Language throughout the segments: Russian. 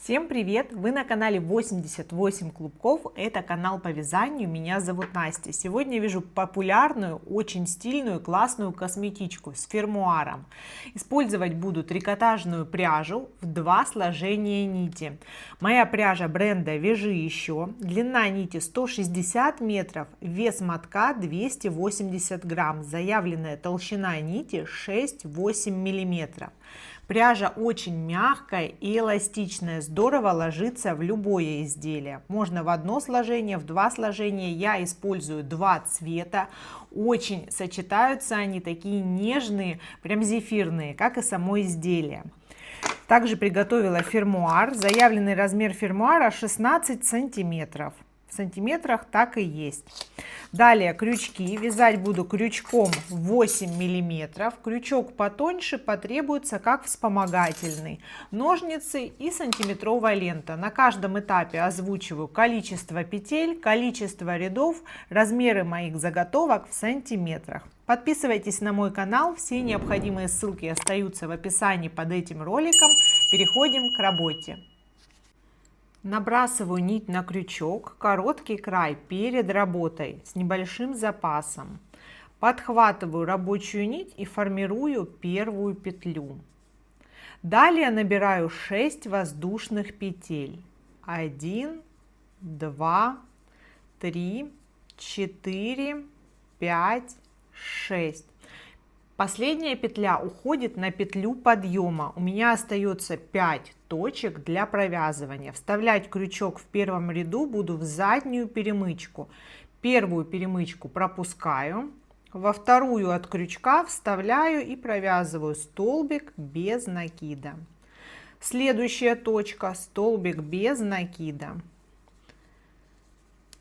Всем привет! Вы на канале 88 клубков, это канал по вязанию, меня зовут Настя. Сегодня я вяжу популярную, очень стильную, классную косметичку с фермуаром. Использовать буду трикотажную пряжу в 2 сложения нити. Моя пряжа бренда Вяжи еще, длина нити 160 метров, вес мотка 280 грамм, заявленная толщина нити 6-8 миллиметров. Пряжа очень мягкая и эластичная, здорово ложится в любое изделие. Можно в одно сложение, в 2 сложения. Я использую 2 цвета. Очень сочетаются они, такие нежные, прям зефирные, как и само изделие. Также приготовила фермуар. Заявленный размер фермуара 16 сантиметров. В сантиметрах так и есть. Далее крючки. Вязать буду крючком 8 миллиметров. Крючок потоньше потребуется как вспомогательный. Ножницы и сантиметровая лента. На каждом этапе озвучиваю количество петель, количество рядов, размеры моих заготовок в сантиметрах. Подписывайтесь на мой канал. Все необходимые ссылки остаются в описании под этим роликом. Переходим к работе. Набрасываю нить на крючок, короткий край перед работой с небольшим запасом. Подхватываю рабочую нить и формирую первую петлю. Далее набираю 6 воздушных петель. 1, 2, 3, 4, 5, 6. Последняя петля уходит на петлю подъема. У меня остается 5 точек для провязывания. Вставлять крючок в первом ряду буду в заднюю перемычку. Первую перемычку пропускаю, во вторую от крючка вставляю и провязываю столбик без накида. Следующая точка, столбик без накида.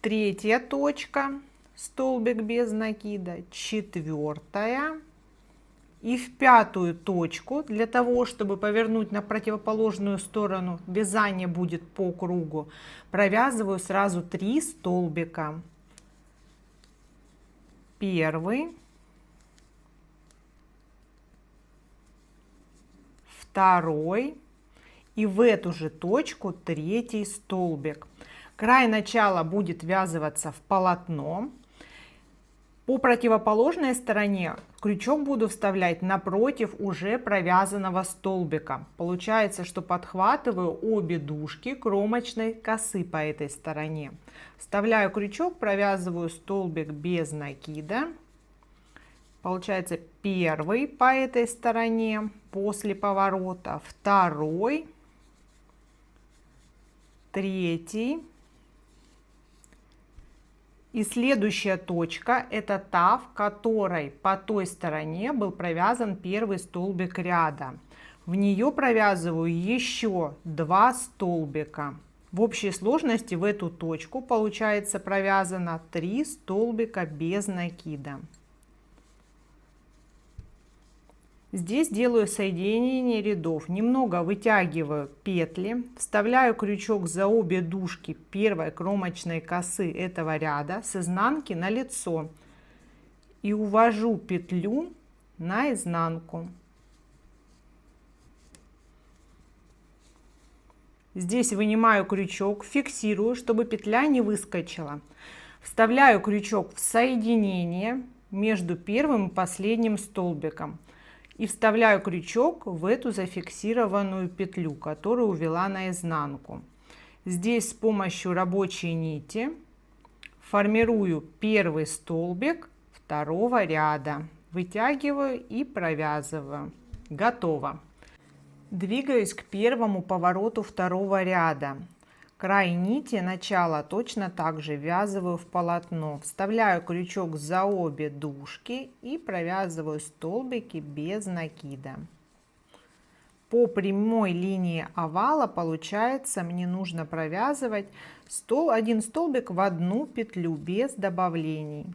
Третья точка, столбик без накида. Четвертая. И в пятую точку, для того, чтобы повернуть на противоположную сторону, вязание будет по кругу, провязываю сразу 3 столбика. Первый, второй и в эту же точку третий столбик. Край начала будет ввязываться в полотно. По противоположной стороне крючок буду вставлять напротив уже провязанного столбика. Получается, что подхватываю обе дужки кромочной косы по этой стороне. Вставляю крючок, провязываю столбик без накида. Получается первый по этой стороне после поворота, второй, третий. И следующая точка это та, в которой по той стороне был провязан первый столбик ряда. В нее провязываю еще 2 столбика. В общей сложности в эту точку получается провязано 3 столбика без накида. Здесь делаю соединение рядов, немного вытягиваю петли, вставляю крючок за обе дужки первой кромочной косы этого ряда с изнанки на лицо и увожу петлю на изнанку. Здесь вынимаю крючок, фиксирую, чтобы петля не выскочила. Вставляю крючок в соединение между первым и последним столбиком. И вставляю крючок в эту зафиксированную петлю, которую увела наизнанку. Здесь с помощью рабочей нити формирую первый столбик второго ряда. Вытягиваю и провязываю. Готово. Двигаюсь к первому повороту второго ряда. Край нити начала точно так же ввязываю в полотно. Вставляю крючок за обе дужки и провязываю столбики без накида. По прямой линии овала получается мне нужно провязывать один столбик в одну петлю без добавлений.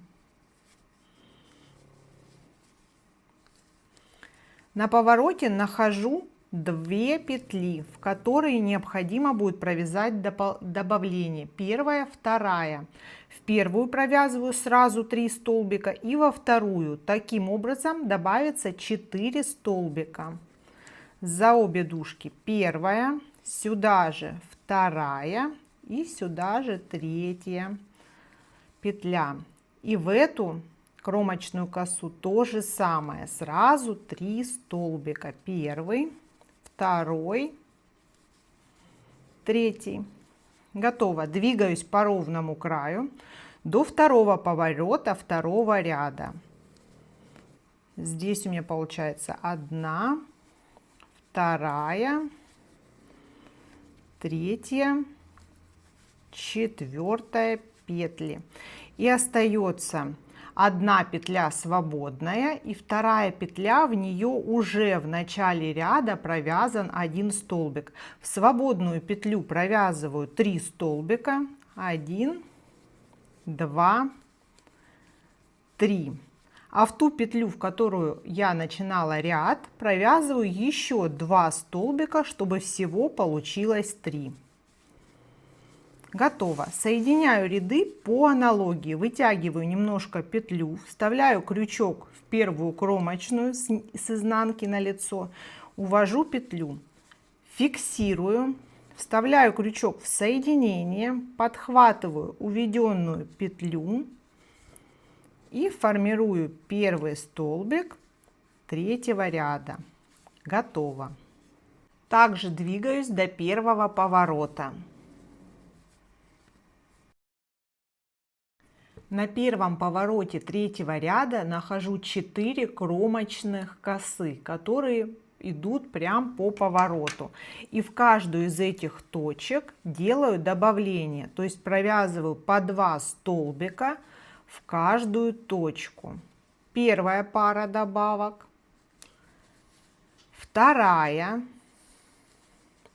На повороте нахожу 2 петли, в которые необходимо будет провязать добавление. Первая, вторая. В первую провязываю сразу 3 столбика и во вторую. Таким образом добавится 4 столбика. За обе дужки первая, сюда же вторая и сюда же третья петля. И в эту кромочную косу то же самое, сразу 3 столбика, первый, второй, третий. Готово. Двигаюсь по ровному краю до второго поворота второго ряда. Здесь у меня получается 1, вторая, третья, четвертая петли. И остается одна петля свободная и вторая петля, в нее уже в начале ряда провязан 1 столбик. В свободную петлю провязываю 3 столбика, 1, 2, 3. А в ту петлю, в которую я начинала ряд, провязываю еще 2 столбика, чтобы всего получилось 3. Готово. Соединяю ряды по аналогии. Вытягиваю немножко петлю, вставляю крючок в первую кромочную с изнанки на лицо, увожу петлю, фиксирую, вставляю крючок в соединение, подхватываю уведенную петлю и формирую первый столбик третьего ряда. Готово. Также двигаюсь до первого поворота. На первом повороте третьего ряда нахожу 4 кромочных косы, которые идут прям по повороту. И в каждую из этих точек делаю добавление, то есть провязываю по 2 столбика в каждую точку. Первая пара добавок, вторая,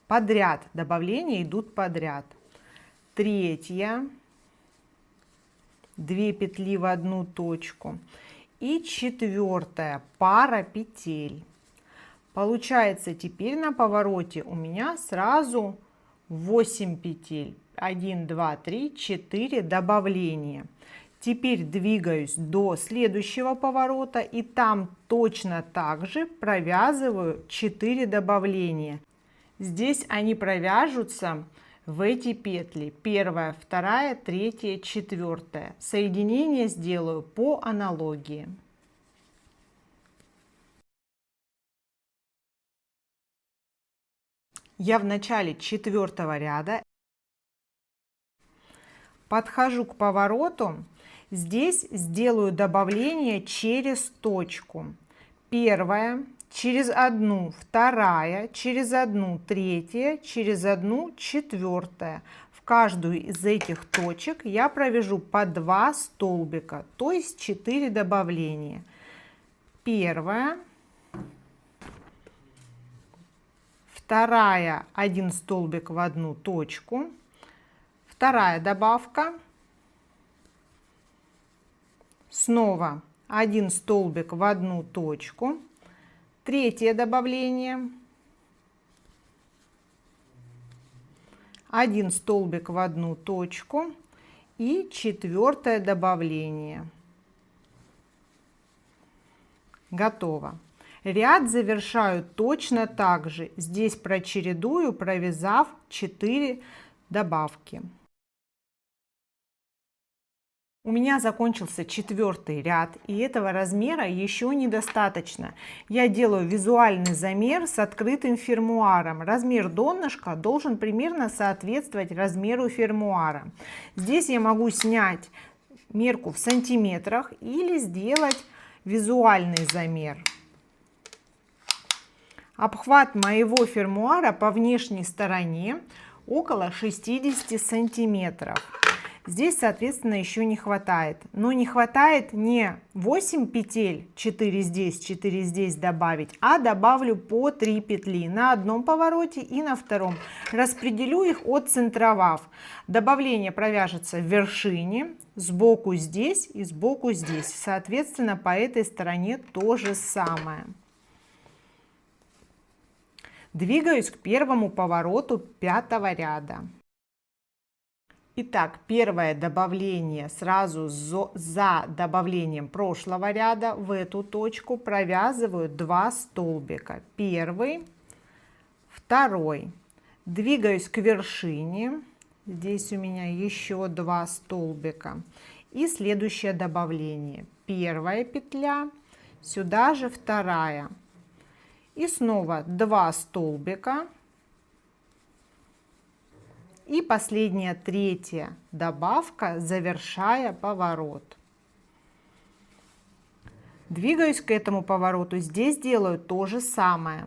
подряд, добавления идут подряд, третья, 2 петли в одну точку и четвертая пара петель. Получается теперь на повороте у меня сразу 8 петель, 1, 2, 3, 4 добавления. Теперь двигаюсь до следующего поворота и там точно так же провязываю 4 добавления. Здесь они провяжутся в эти петли: первая, вторая, третья, четвертая. Соединение сделаю по аналогии. Я в начале 4-го ряда подхожу к повороту, здесь сделаю добавление через точку. Первая, через одну, вторая, через одну, третья, через одну, четвертая. В каждую из этих точек я провяжу по 2 столбика, то есть 4 добавления. Первая, вторая, 1 столбик в одну точку, вторая добавка, снова 1 столбик в одну точку, третье добавление, 1 столбик в одну точку и четвертое добавление. Готово. Ряд завершаю точно так же. Здесь прочередую, провязав 4 добавки. У меня закончился 4-й ряд, и этого размера еще недостаточно. Я делаю визуальный замер с открытым фермуаром. Размер донышка должен примерно соответствовать размеру фермуара. Здесь я могу снять мерку в сантиметрах или сделать визуальный замер. Обхват моего фермуара по внешней стороне около 60 сантиметров. Здесь, соответственно, еще не хватает. Но не хватает не 8 петель, 4 здесь добавить, а добавлю по 3 петли на одном повороте и на втором. Распределю их, отцентровав. Добавление провяжется в вершине, сбоку здесь и сбоку здесь. Соответственно, по этой стороне то же самое. Двигаюсь к первому повороту 5-го ряда. Итак, первое добавление сразу за добавлением прошлого ряда в эту точку провязываю 2 столбика. Первый, второй. двигаюсь к вершине. Здесь у меня еще 2 столбика. И следующее добавление. Первая петля, сюда же вторая. И снова 2 столбика. И последняя, третья добавка, завершая поворот. Двигаюсь к этому повороту. Здесь делаю то же самое.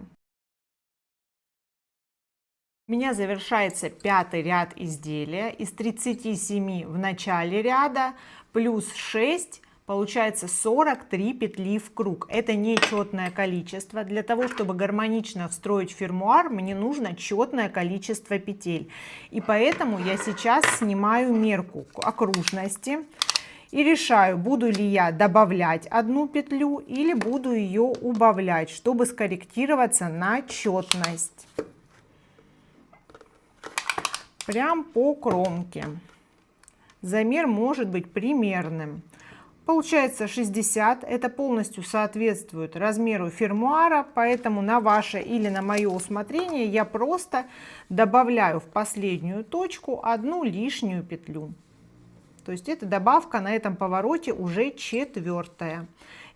У меня завершается 5-й ряд изделия. Из 37 в начале ряда плюс 6 получается 43 петли в круг. Это нечетное количество. Для того, чтобы гармонично встроить фермуар, мне нужно четное количество петель. И поэтому я сейчас снимаю мерку окружности и решаю, буду ли я добавлять одну петлю или буду ее убавлять, чтобы скорректироваться на четность. Прям по кромке. Замер может быть примерным. Получается 60. Это полностью соответствует размеру фермуара, поэтому на ваше или на мое усмотрение я просто добавляю в последнюю точку одну лишнюю петлю. То есть эта добавка на этом повороте уже 4-я.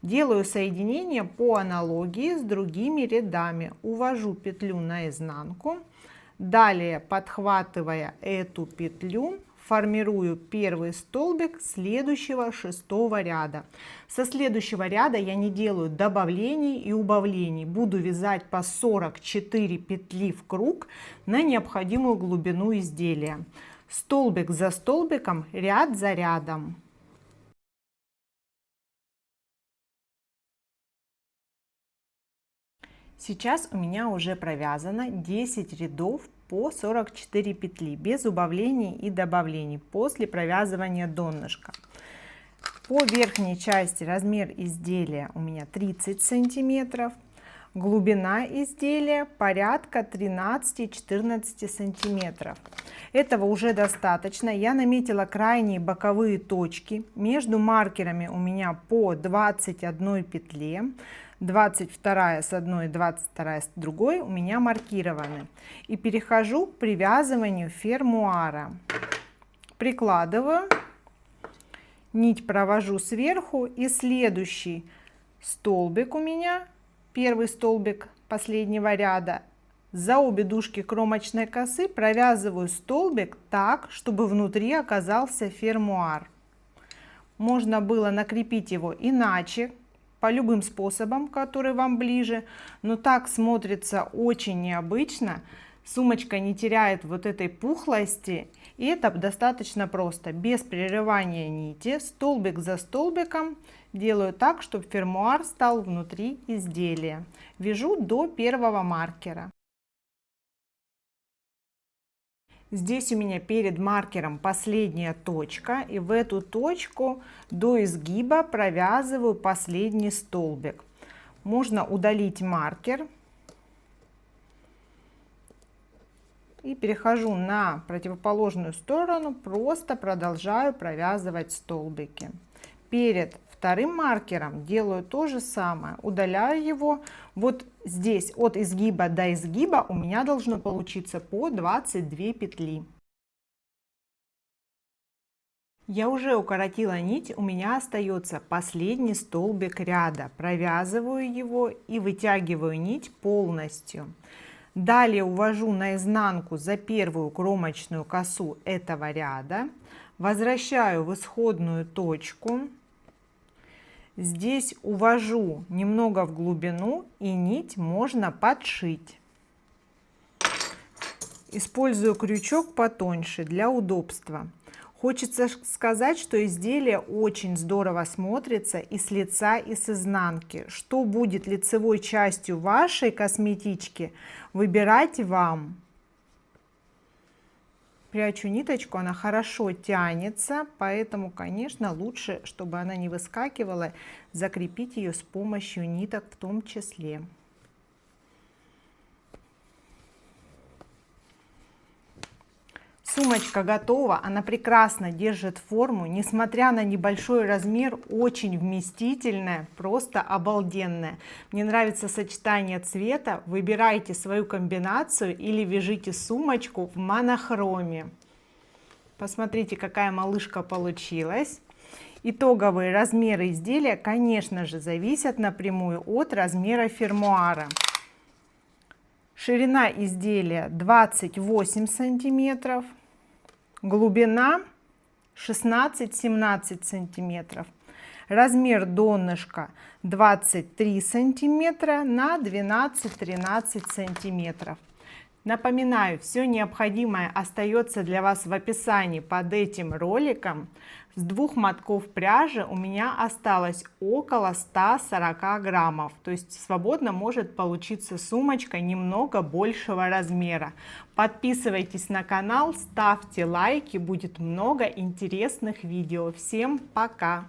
Делаю соединение по аналогии с другими рядами. Увожу петлю наизнанку. Далее, подхватывая эту петлю, формирую первый столбик следующего 6-го ряда. Со следующего ряда я не делаю добавлений и убавлений. Буду вязать по 44 петли в круг на необходимую глубину изделия. Столбик за столбиком, ряд за рядом. Сейчас у меня уже провязано 10 рядов по 44 петли без убавлений и добавлений после провязывания донышка. По верхней части размер изделия у меня 30 сантиметров, глубина изделия порядка 13-14 сантиметров. Этого уже достаточно. Я наметила крайние боковые точки. Между маркерами у меня по 21 петле. 22 с одной, 22 с другой у меня маркированы. И перехожу к привязыванию фермуара. Прикладываю, нить провожу сверху, и следующий столбик у меня, первый столбик последнего ряда, за обе дужки кромочной косы провязываю столбик так, чтобы внутри оказался фермуар. Можно было накрепить его иначе, по любым способам, который вам ближе, но так смотрится очень необычно. Сумочка не теряет вот этой пухлости, и это достаточно просто. Без прерывания нити, столбик за столбиком делаю так, чтобы фермуар стал внутри изделия. Вяжу до первого маркера. Здесь у меня перед маркером последняя точка, и в эту точку до изгиба провязываю последний столбик. Можно удалить маркер и перехожу на противоположную сторону, просто продолжаю провязывать столбики. Перед вторым маркером делаю то же самое, удаляю его. Вот здесь от изгиба до изгиба у меня должно получиться по 22 петли. Я уже укоротила нить, у меня остается последний столбик ряда. Провязываю его и вытягиваю нить полностью. Далее увожу наизнанку за первую кромочную косу этого ряда, возвращаю в исходную точку. Здесь увожу немного в глубину, и нить можно подшить. Использую крючок потоньше для удобства. Хочется сказать, что изделие очень здорово смотрится и с лица, и с изнанки. Что будет лицевой частью вашей косметички, выбирать вам. Прячу ниточку, она хорошо тянется, поэтому, конечно, лучше, чтобы она не выскакивала, закрепить ее с помощью ниток в том числе. Сумочка готова, она прекрасно держит форму, несмотря на небольшой размер, очень вместительная, просто обалденная. Мне нравится сочетание цвета, выбирайте свою комбинацию или вяжите сумочку в монохроме. Посмотрите, какая малышка получилась. Итоговые размеры изделия, конечно же, зависят напрямую от размера фермуара. Ширина изделия 28 сантиметров, глубина 16-17 сантиметров, размер донышка 23 сантиметра на 12-13 сантиметров. Напоминаю, все необходимое остается для вас в описании под этим роликом. С 2 мотков пряжи у меня осталось около 140 граммов, то есть свободно может получиться сумочка немного большего размера. Подписывайтесь на канал, ставьте лайки, будет много интересных видео. Всем пока!